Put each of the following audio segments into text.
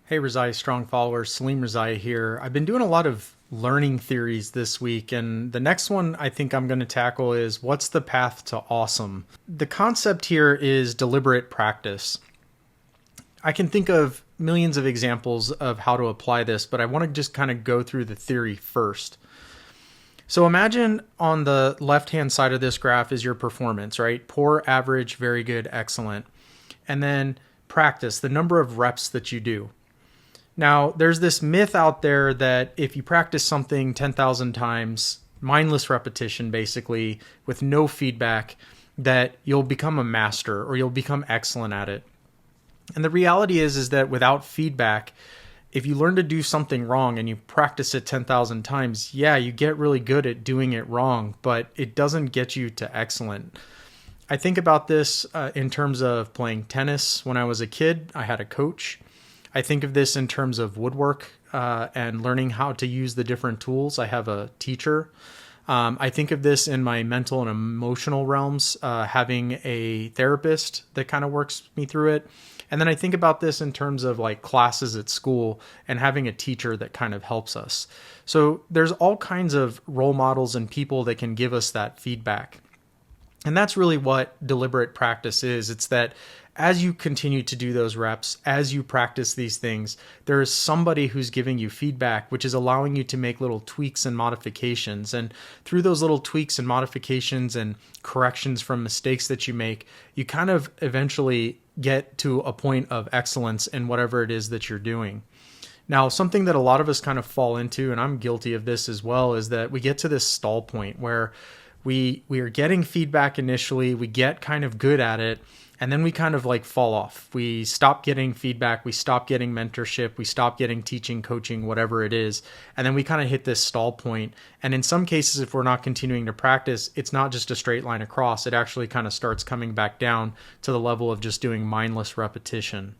Hey, RezaieStrong followers, Salim Rezaie here. I've been doing a lot of learning theories this week, and the next one I think I'm going to tackle is what's the path to awesome? The concept here is deliberate practice. I can think of millions of examples of how to apply this, but I want to just kind of go through the theory first. So imagine on the left-hand side of this graph is your performance, right? Poor, average, very good, excellent. And then practice, the number of reps that you do. Now, there's this myth out there that if you practice something 10,000 times, mindless repetition basically, with no feedback, that you'll become a master or you'll become excellent at it. And the reality is that without feedback, if you learn to do something wrong and you practice it 10,000 times, yeah, you get really good at doing it wrong, but it doesn't get you to excellent. I think about this in terms of playing tennis. When I was a kid, I had a coach. I think of this in terms of woodwork and learning how to use the different tools. I have a teacher. I think of this in my mental and emotional realms, having a therapist that kind of works me through it. And then I think about this in terms of like classes at school and having a teacher that kind of helps us. So there's all kinds of role models and people that can give us that feedback. And that's really what deliberate practice is. It's that as you continue to do those reps, as you practice these things, there is somebody who's giving you feedback, which is allowing you to make little tweaks and modifications. And through those little tweaks and modifications and corrections from mistakes that you make, you kind of eventually get to a point of excellence in whatever it is that you're doing. Now, something that a lot of us kind of fall into, and I'm guilty of this as well, is that we get to this stall point where we are getting feedback initially, we get kind of good at it, and then we kind of like fall off. We stop getting feedback, we stop getting mentorship, we stop getting teaching, coaching, whatever it is, and then we kind of hit this stall point. And in some cases, if we're not continuing to practice, it's not just a straight line across, it actually kind of starts coming back down to the level of just doing mindless repetition.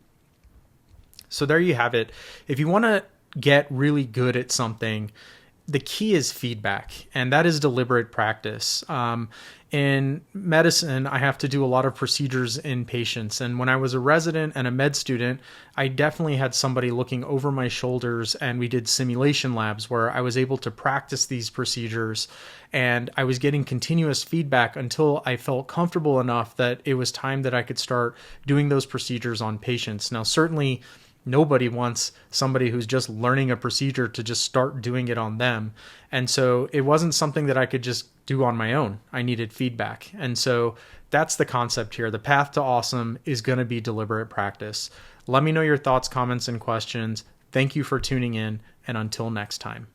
So there you have it. If you want to get really good at something, the key is feedback, and that is deliberate practice. In medicine, I have to do a lot of procedures in patients. And when I was a resident and a med student, I definitely had somebody looking over my shoulders, and we did simulation labs where I was able to practice these procedures, and I was getting continuous feedback until I felt comfortable enough that it was time that I could start doing those procedures on patients. Now, certainly, nobody wants somebody who's just learning a procedure to just start doing it on them. And so it wasn't something that I could just do on my own. I needed feedback. And so that's the concept here. The path to awesome is going to be deliberate practice. Let me know your thoughts, comments, and questions. Thank you for tuning in, and until next time.